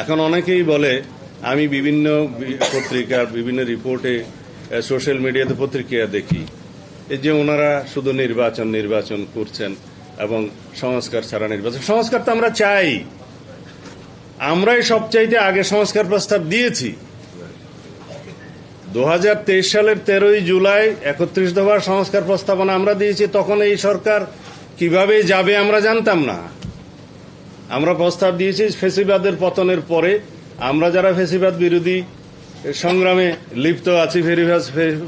এখন অনেকেই বলে, আমি বিভিন্ন পত্রিকার বিভিন্ন রিপোর্টে সোশ্যাল মিডিয়াতে পত্রিকা দেখি, এই যে ওনারা শুধু নির্বাচন করছেন এবং সংস্কার ছাড়া নির্বাচন। সংস্কার তো আমরা চাই, আমরাই সবচাইতে আগে সংস্কার প্রস্তাব দিয়েছি। 2023 সালের 13ই জুলাই 31 দফার সংস্কার প্রস্তাবনা আমরা দিয়েছি। তখন এই সরকার কিভাবে যাবে আমরা জানতাম না। আমরা প্রস্তাব দিয়েছি ফ্যাসিবাদের পতনের পরে আমরা যারা ফ্যাসিবাদ বিরোধী সংগ্রামে লিপ্ত আছি,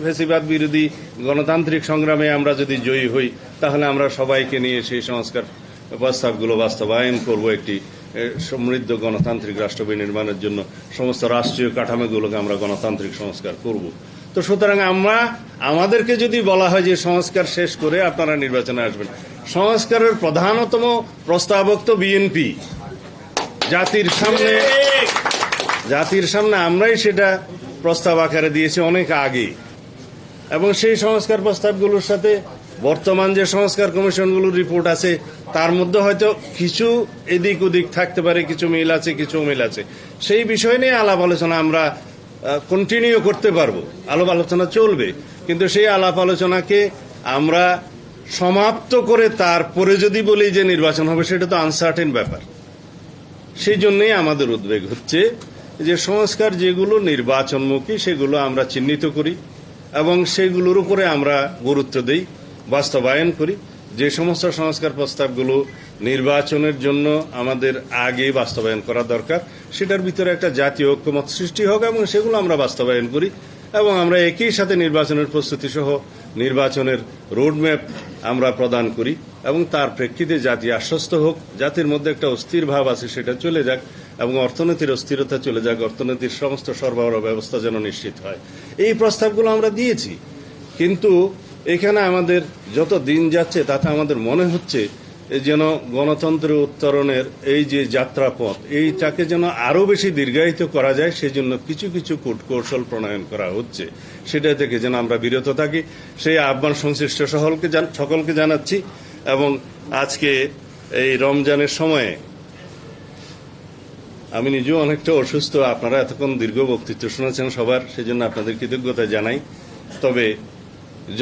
ফ্যাসিবাদ বিরোধী গণতান্ত্রিক সংগ্রামে আমরা যদি জয়ী হই, তাহলে আমরা সবাইকে নিয়ে সেই সংস্কার প্রস্তাবগুলো বাস্তবায়ন করব। একটি সমৃদ্ধ গণতান্ত্রিক রাষ্ট্র বিনির্মাণের জন্য সমস্ত রাষ্ট্রীয় কাঠামোগুলোকে আমরা গণতান্ত্রিক সংস্কার করব। তো সুতরাং আমাদেরকে যদি বলা হয় যে সংস্কার শেষ করে আপনারা নির্বাচনে আসবেন, সংস্কারের প্রধানতম প্রস্তাবক তো বিএনপি। জাতির সামনে আমরাই সেটা প্রস্তাব আকারে দিয়েছি অনেক আগে, এবং সেই সংস্কার প্রস্তাবগুলোর সাথে বর্তমান যে সংস্কার কমিশনগুলোর রিপোর্ট আছে তার মধ্যে হয়তো কিছু এদিক ওদিক থাকতে পারে, কিছু মিল আছে, কিছু অমিল আছে। সেই বিষয় নিয়ে আলাপ আলোচনা আমরা কন্টিনিউ করতে পারবো, আলাপ আলোচনা চলবে, কিন্তু সেই আলাপ আলোচনাকে আমরা সমাপ্ত করে তারপরে যদি বলি যে নির্বাচন হবে, সেটা তো আনসার্টেন ব্যাপার। সেই জন্যই আমাদের উদ্বেগ হচ্ছে যে সংস্কার যেগুলো নির্বাচনমুখী সেগুলো আমরা চিহ্নিত করি এবং সেগুলোর উপরে আমরা গুরুত্ব দেই, বাস্তবায়ন করি। যে সমস্ত সংস্কার প্রস্তাবগুলো নির্বাচনের জন্য আমাদের আগে বাস্তবায়ন করা দরকার, সেটার ভিতরে একটা জাতীয় ঐক্যমত সৃষ্টি হোক এবং সেগুলো আমরা বাস্তবায়ন করি, এবং আমরা একই সাথে নির্বাচনের প্রস্তুতি সহ নির্বাচনের রোডম্যাপ আমরা প্রদান করি, এবং তার প্রেক্ষিতে জাতি আশ্বস্ত হোক, জাতির মধ্যে একটা অস্থির ভাব আছে সেটা চলে যাক, এবং অর্থনীতির অস্থিরতা চলে যাক, অর্থনীতির সমস্ত সরবরাহ ব্যবস্থা যেন নিশ্চিত হয়। এই প্রস্তাবগুলো আমরা দিয়েছি, কিন্তু এখানে আমাদের যত দিন যাচ্ছে তাতে আমাদের মনে হচ্ছে যেন গণতন্ত্রের উত্তরণের এই যে যাত্রাপথ, এইটাকে যেন আরো বেশি দীর্ঘায়িত করা যায়, সেজন্য কিছু কিছু কূটকৌশল প্রণয়ন করা হচ্ছে। সেটা থেকে যেন আমরা বিরত থাকি, সেই আহ্বান সংশ্লিষ্ট সকলকে জানাচ্ছি। এবং আজকে এই রমজানের সময়ে আমি নিজেও অনেকটা অসুস্থ, আপনারা এতক্ষণ দীর্ঘ বক্তৃতা শুনেছেন সবার, সেজন্য আপনাদের কৃতজ্ঞতা জানাই। তবে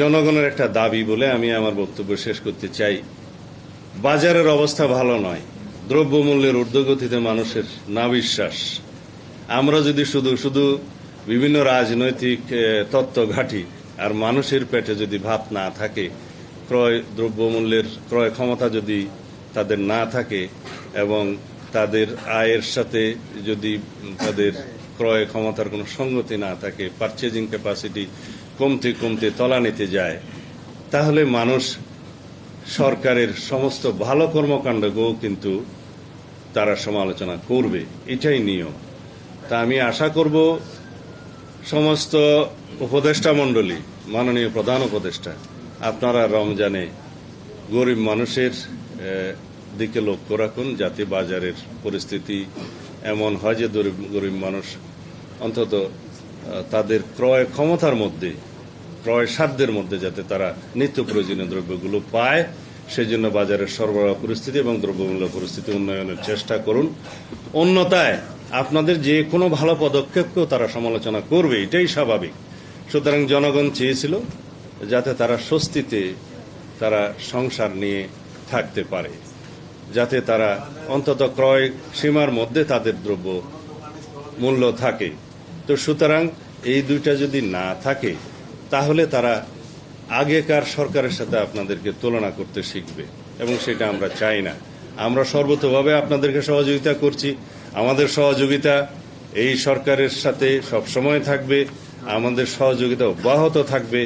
জনগণের একটা দাবি বলে আমি আমার বক্তব্য শেষ করতে চাই। বাজারের অবস্থা ভালো নয়, দ্রব্যমূল্যের ঊর্ধ্বগতিতে মানুষের নাবিশ্বাস। আমরা যদি শুধু বিভিন্ন রাজনৈতিক তত্ত্ব ঘাঁটি আর মানুষের পেটে যদি ভাত না থাকে, দ্রব্যমূল্যের ক্রয় ক্ষমতা যদি তাদের না থাকে এবং তাদের আয়ের সাথে যদি তাদের ক্রয় ক্ষমতার কোনো সঙ্গতি না থাকে, পারচেজিং ক্যাপাসিটি কমতে তলানিতে যায়, তাহলে মানুষ সরকারের সমস্ত ভালো কর্মকাণ্ডকেও কিন্তু তারা সমালোচনা করবে, এটাই নিয়ম। তা আমি আশা করব সমস্ত উপদেষ্টা মণ্ডলী, মাননীয় প্রধান উপদেষ্টা, আপনারা রমজানে গরিব মানুষের দিকে লক্ষ্য রাখুন, যাতে বাজারের পরিস্থিতি এমন হয় যে গরিব মানুষ অন্তত তাদের ক্রয় ক্ষমতার মধ্যে, ক্রয় সাধ্যের মধ্যে যাতে তারা নিত্য প্রয়োজনীয় দ্রব্যগুলো পায়, সেজন্য বাজারের সরবরাহ পরিস্থিতি এবং দ্রব্যমূল্য পরিস্থিতি উন্নয়নের চেষ্টা করুন। অন্যথায় আপনাদের যে কোনো ভালো পদক্ষেপকেও তারা সমালোচনা করবে, এটাই স্বাভাবিক। সুতরাং জনগণ চেয়েছিল যাতে তারা স্বস্তিতে তারা সংসার নিয়ে থাকতে পারে, যাতে তারা অন্তত ক্রয় সীমার মধ্যে তাদের দ্রব্য মূল্য থাকে। তো সুতরাং এই দুইটা যদি না থাকে, তাহলে তারা আগেকার সরকারের সাথে আপনাদেরকে তুলনা করতে শিখবে, এবং সেটা আমরা চাই না। আমরা সর্বতোভাবে আপনাদেরকে সহযোগিতা করছি, আমাদের সহযোগিতা এই সরকারের সাথে সবসময় থাকবে, আমাদের সহযোগিতা অব্যাহত থাকবে।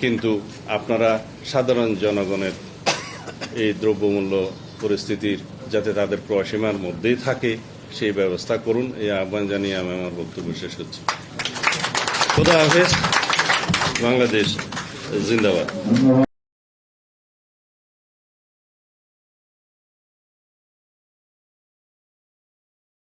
কিন্তু আপনারা সাধারণ জনগণের এই দ্রব্যমূল্য পরিস্থিতির যাতে তাদের ক্রয়সীমার মধ্যেই থাকে সেই ব্যবস্থা করুন, এই আহ্বান জানিয়ে আমি আমার বক্তব্য শেষ করছি। খোদা হাফেজ। বাংলাদেশ জিন্দাবাদ।